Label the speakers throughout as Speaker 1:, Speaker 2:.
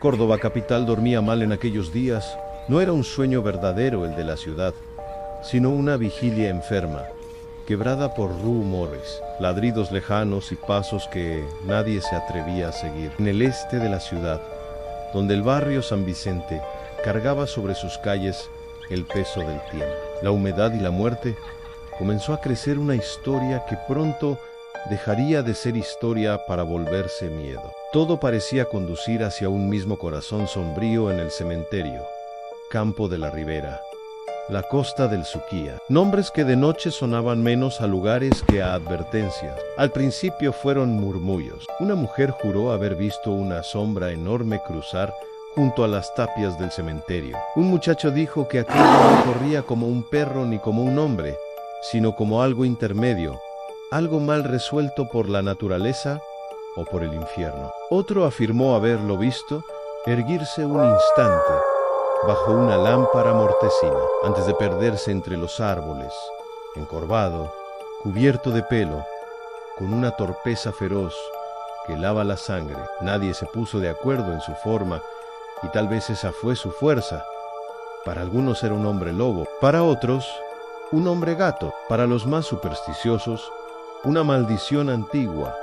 Speaker 1: Córdoba capital dormía mal en aquellos días. No era un sueño verdadero el de la ciudad, sino una vigilia enferma, quebrada por rumores, ladridos lejanos y pasos que nadie se atrevía a seguir. En el este de la ciudad, donde el barrio San Vicente cargaba sobre sus calles el peso del tiempo, la humedad y la muerte, comenzó a crecer una historia que pronto dejaría de ser historia para volverse miedo. Todo parecía conducir hacia un mismo corazón sombrío en el cementerio, Campo de la Ribera, la costa del Suquía. Nombres que de noche sonaban menos a lugares que a advertencias. Al principio fueron murmullos. Una mujer juró haber visto una sombra enorme cruzar junto a las tapias del cementerio. Un muchacho dijo que aquello no corría como un perro ni como un hombre, sino como algo intermedio, algo mal resuelto por la naturaleza o por el infierno. Otro afirmó haberlo visto erguirse un instante bajo una lámpara mortecina, antes de perderse entre los árboles, encorvado, cubierto de pelo, con una torpeza feroz que lava la sangre. Nadie se puso de acuerdo en su forma, y tal vez esa fue su fuerza. Para algunos era un hombre lobo, para otros, un hombre gato, para los más supersticiosos, una maldición antigua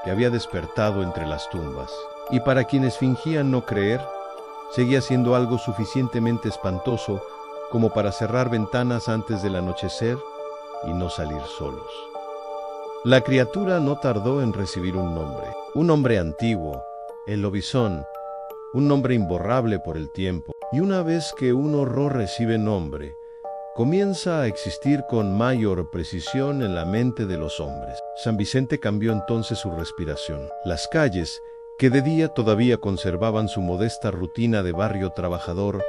Speaker 1: que había despertado entre las tumbas. Y para quienes fingían no creer, seguía siendo algo suficientemente espantoso como para cerrar ventanas antes del anochecer y no salir solos. La criatura no tardó en recibir un nombre antiguo, el lobizón, un nombre imborrable por el tiempo. Y una vez que un horror recibe nombre, comienza a existir con mayor precisión en la mente de los hombres. San Vicente cambió entonces su respiración. Las calles, que de día todavía conservaban su modesta rutina de barrio trabajador,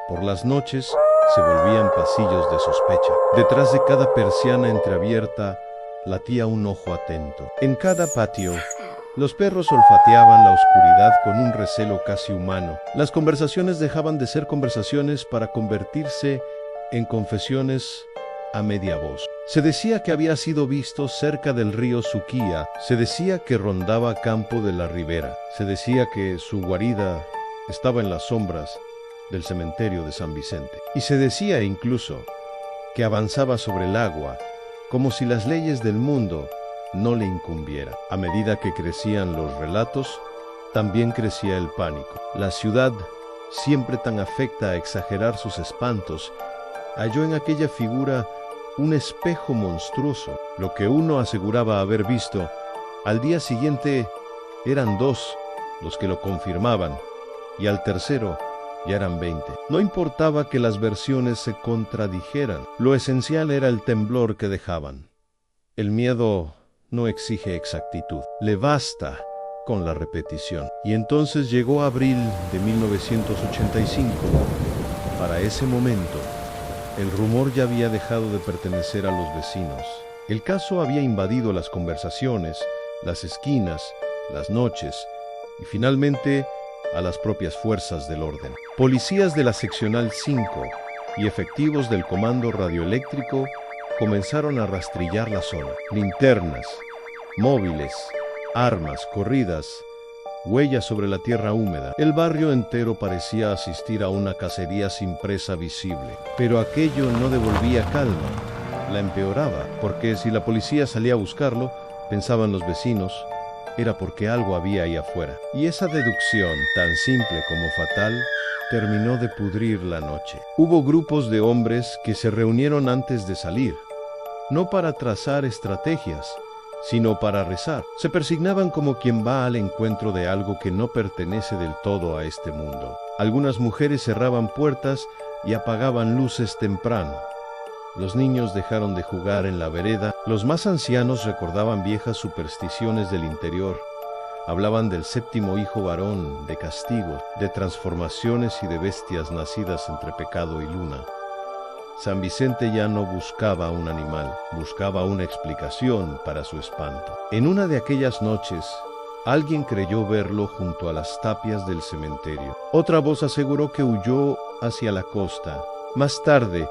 Speaker 1: por las noches se volvían pasillos de sospecha. Detrás de cada persiana entreabierta latía un ojo atento. En cada patio, los perros olfateaban la oscuridad con un recelo casi humano. Las conversaciones dejaban de ser conversaciones para convertirse en confesiones a media voz. Se decía que había sido visto cerca del río Suquía, se decía que rondaba Campo de la Ribera, se decía que su guarida estaba en las sombras del cementerio de San Vicente, y se decía incluso que avanzaba sobre el agua, como si las leyes del mundo no le incumbieran. A medida que crecían los relatos, también crecía el pánico. La ciudad, siempre tan afecta a exagerar sus espantos, halló en aquella figura un espejo monstruoso. Lo que uno aseguraba haber visto, al día siguiente eran 2 los que lo confirmaban, y al tercero ya eran 20. No importaba que las versiones se contradijeran, lo esencial era el temblor que dejaban. El miedo no exige exactitud, le basta con la repetición. Y entonces llegó abril de 1985. Para ese momento, el rumor ya había dejado de pertenecer a los vecinos. El caso había invadido las conversaciones, las esquinas, las noches y finalmente a las propias fuerzas del orden. Policías de la Seccional 5 y efectivos del Comando Radioeléctrico comenzaron a rastrillar la zona. Linternas, móviles, armas, corridas, huellas sobre la tierra húmeda. El barrio entero parecía asistir a una cacería sin presa visible. Pero aquello no devolvía calma, la empeoraba, porque si la policía salía a buscarlo, pensaban los vecinos, era porque algo había ahí afuera. Y esa deducción, tan simple como fatal, terminó de pudrir la noche. Hubo grupos de hombres que se reunieron antes de salir, no para trazar estrategias, sino para rezar. Se persignaban como quien va al encuentro de algo que no pertenece del todo a este mundo. Algunas mujeres cerraban puertas y apagaban luces temprano. Los niños dejaron de jugar en la vereda. Los más ancianos recordaban viejas supersticiones del interior. Hablaban del 7º hijo varón, de castigo, de transformaciones y de bestias nacidas entre pecado y luna. San Vicente ya no buscaba un animal, buscaba una explicación para su espanto. En una de aquellas noches, alguien creyó verlo junto a las tapias del cementerio. Otra voz aseguró que huyó hacia la costa. Más tarde,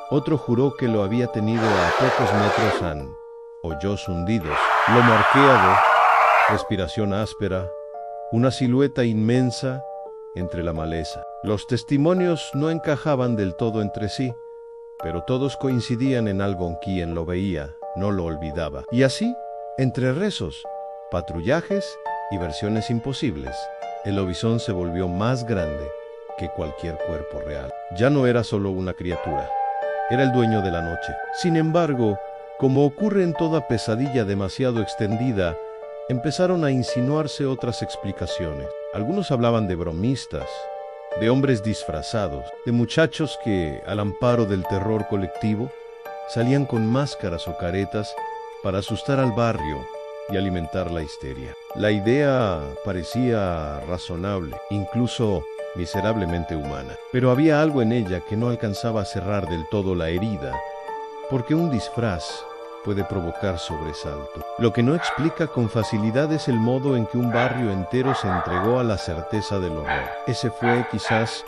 Speaker 1: otro juró que lo había tenido a pocos metros hoyos hundidos, lomo arqueado, respiración áspera, una silueta inmensa entre la maleza. Los testimonios no encajaban del todo entre sí, pero todos coincidían en algo: quien lo veía no lo olvidaba. Y así, entre rezos, patrullajes y versiones imposibles, el lobizón se volvió más grande que cualquier cuerpo real. Ya no era solo una criatura, era el dueño de la noche. Sin embargo, como ocurre en toda pesadilla demasiado extendida, empezaron a insinuarse otras explicaciones. Algunos hablaban de bromistas, de hombres disfrazados, de muchachos que, al amparo del terror colectivo, salían con máscaras o caretas para asustar al barrio y alimentar la histeria. La idea parecía razonable, incluso miserablemente humana, pero había algo en ella que no alcanzaba a cerrar del todo la herida, porque un disfraz puede provocar sobresalto. Lo que no explica con facilidad es el modo en que un barrio entero se entregó a la certeza del horror. Ese fue, quizás,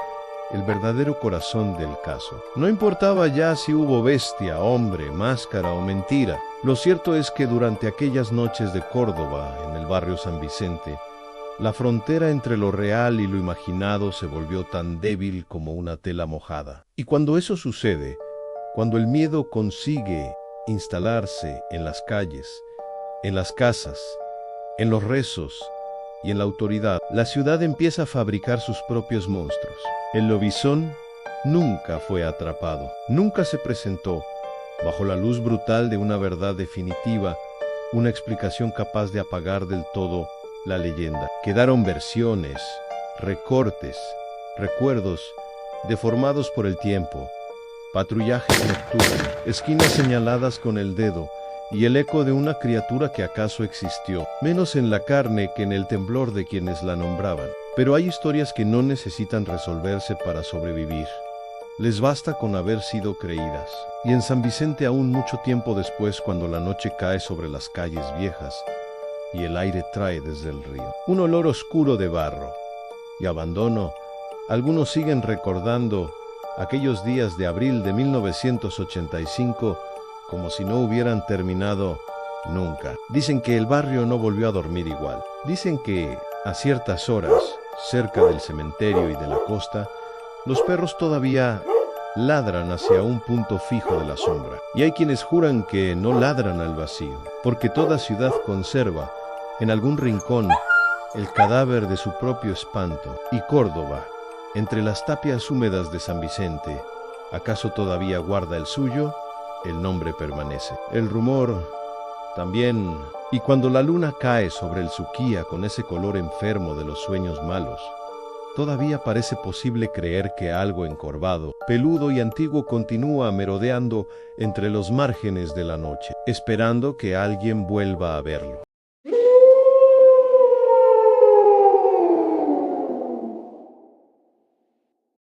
Speaker 1: el verdadero corazón del caso. No importaba ya si hubo bestia, hombre, máscara o mentira. Lo cierto es que durante aquellas noches de Córdoba, en el barrio San Vicente, la frontera entre lo real y lo imaginado se volvió tan débil como una tela mojada. Y cuando eso sucede, cuando el miedo consigue instalarse en las calles, en las casas, en los rezos y en la autoridad, la ciudad empieza a fabricar sus propios monstruos. El lobizón nunca fue atrapado, nunca se presentó, bajo la luz brutal de una verdad definitiva, una explicación capaz de apagar del todo la leyenda. Quedaron versiones, recortes, recuerdos, deformados por el tiempo, patrullajes nocturnos, esquinas señaladas con el dedo y el eco de una criatura que acaso existió, menos en la carne que en el temblor de quienes la nombraban. Pero hay historias que no necesitan resolverse para sobrevivir. Les basta con haber sido creídas. Y en San Vicente, aún mucho tiempo después, cuando la noche cae sobre las calles viejas y el aire trae desde el río un olor oscuro de barro y abandono, algunos siguen recordando aquellos días de abril de 1985 como si no hubieran terminado nunca. Dicen que el barrio no volvió a dormir igual. Dicen que a ciertas horas, cerca del cementerio y de la costa, los perros todavía ladran hacia un punto fijo de la sombra. Y hay quienes juran que no ladran al vacío, porque toda ciudad conserva, en algún rincón, el cadáver de su propio espanto. Y Córdoba, entre las tapias húmedas de San Vicente, ¿acaso todavía guarda el suyo? El nombre permanece. El rumor también. Y cuando la luna cae sobre el Suquía con ese color enfermo de los sueños malos, todavía parece posible creer que algo encorvado, peludo y antiguo continúa merodeando entre los márgenes de la noche, esperando que alguien vuelva a verlo.